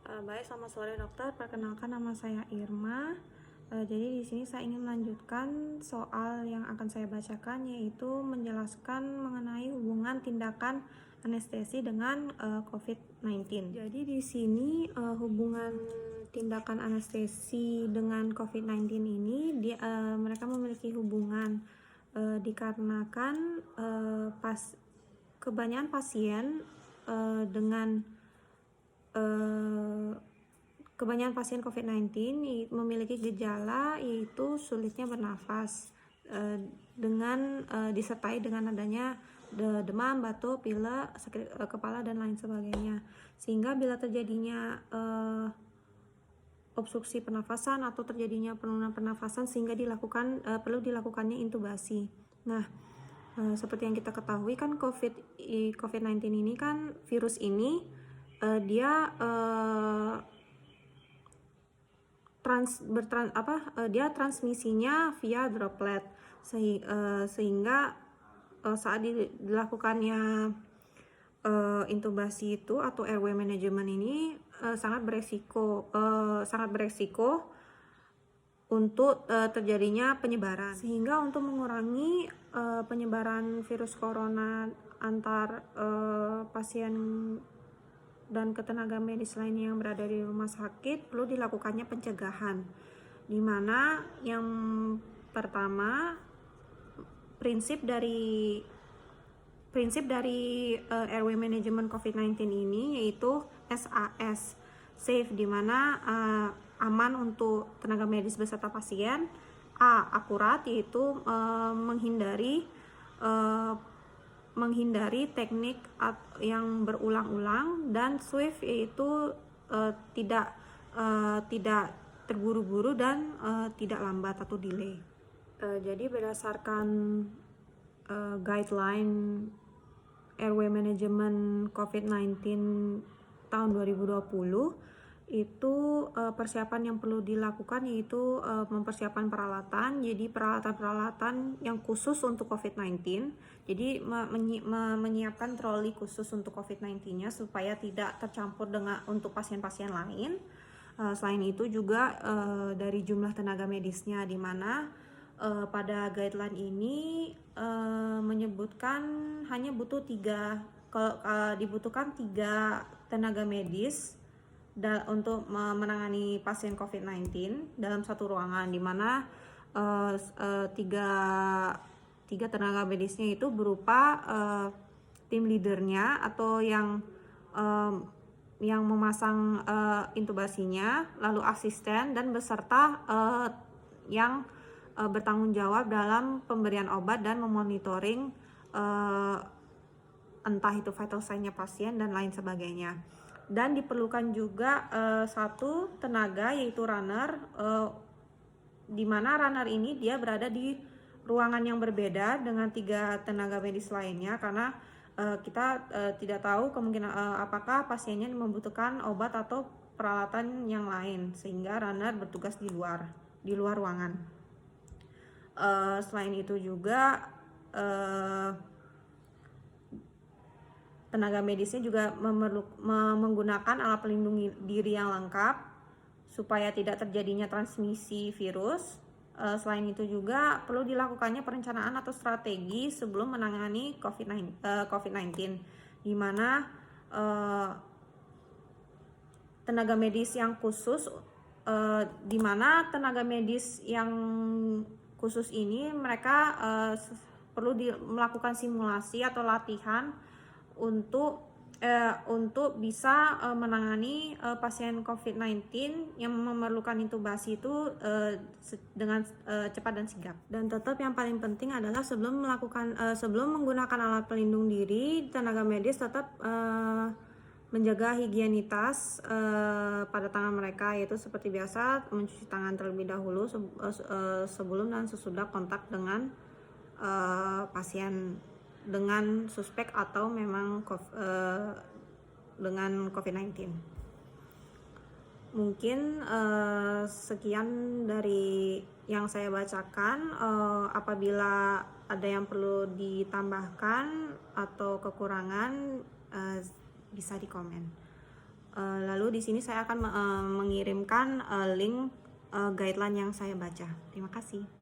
Baik, selamat sore dokter. Perkenalkan nama saya Irma. Jadi di sini saya ingin melanjutkan soal yang akan saya bacakan, yaitu menjelaskan mengenai hubungan tindakan anestesi dengan COVID-19. Jadi di sini hubungan tindakan anestesi dengan COVID-19 ini mereka memiliki hubungan dikarenakan kebanyakan pasien dengan kebanyakan pasien COVID-19 memiliki gejala yaitu sulitnya bernafas dengan disertai dengan adanya demam, batuk, pilek, sakit kepala dan lain sebagainya. Sehingga bila terjadinya obstruksi pernafasan atau terjadinya penurunan pernafasan sehingga perlu dilakukannya intubasi. Nah, seperti yang kita ketahui kan COVID-19 ini kan virus ini dia transmisinya via droplet sehingga saat dilakukannya intubasi itu atau airway management ini sangat beresiko untuk terjadinya penyebaran, sehingga untuk mengurangi penyebaran virus corona antar pasien dan ke tenaga medis lainnya yang berada di rumah sakit, perlu dilakukannya pencegahan, di mana yang pertama prinsip dari airway management COVID-19 ini yaitu SAS, safe, di mana aman untuk tenaga medis beserta pasien. Akurat, yaitu menghindari teknik yang berulang-ulang, dan swift, yaitu tidak terburu-buru dan tidak lambat atau delay. Jadi berdasarkan guideline airway management COVID-19 tahun 2020 itu persiapan yang perlu dilakukan yaitu mempersiapkan peralatan. Jadi peralatan yang khusus untuk COVID-19. Jadi menyiapkan troli khusus untuk COVID-19-nya supaya tidak tercampur dengan untuk pasien-pasien lain. Selain itu juga dari jumlah tenaga medisnya, di mana pada guideline ini menyebutkan hanya dibutuhkan 3 tenaga medis untuk menangani pasien COVID-19 dalam satu ruangan, di mana tiga tenaga medisnya itu berupa tim leadernya atau yang memasang intubasinya, lalu asisten dan beserta yang bertanggung jawab dalam pemberian obat dan memonitoring entah itu vital sign-nya pasien dan lain sebagainya. Dan diperlukan juga 1 tenaga yaitu runner, di mana runner ini dia berada di ruangan yang berbeda dengan 3 tenaga medis lainnya, karena kita tidak tahu kemungkinan apakah pasiennya membutuhkan obat atau peralatan yang lain, sehingga runner bertugas di luar ruangan. Selain itu juga tenaga medisnya juga menggunakan alat pelindung diri yang lengkap supaya tidak terjadinya transmisi virus. Selain itu juga perlu dilakukannya perencanaan atau strategi sebelum menangani COVID-19, di mana tenaga medis yang khusus ini mereka perlu melakukan simulasi atau latihan untuk bisa menangani pasien COVID-19 yang memerlukan intubasi itu dengan cepat dan sigap. Dan tetap yang paling penting adalah sebelum menggunakan alat pelindung diri, tenaga medis tetap menjaga higienitas pada tangan mereka, yaitu seperti biasa mencuci tangan terlebih dahulu sebelum dan sesudah kontak dengan pasien dengan suspek atau memang dengan COVID-19. Mungkin sekian dari yang saya bacakan. Apabila ada yang perlu ditambahkan atau kekurangan bisa di komen. Lalu di sini saya akan mengirimkan link guideline yang saya baca. Terima kasih.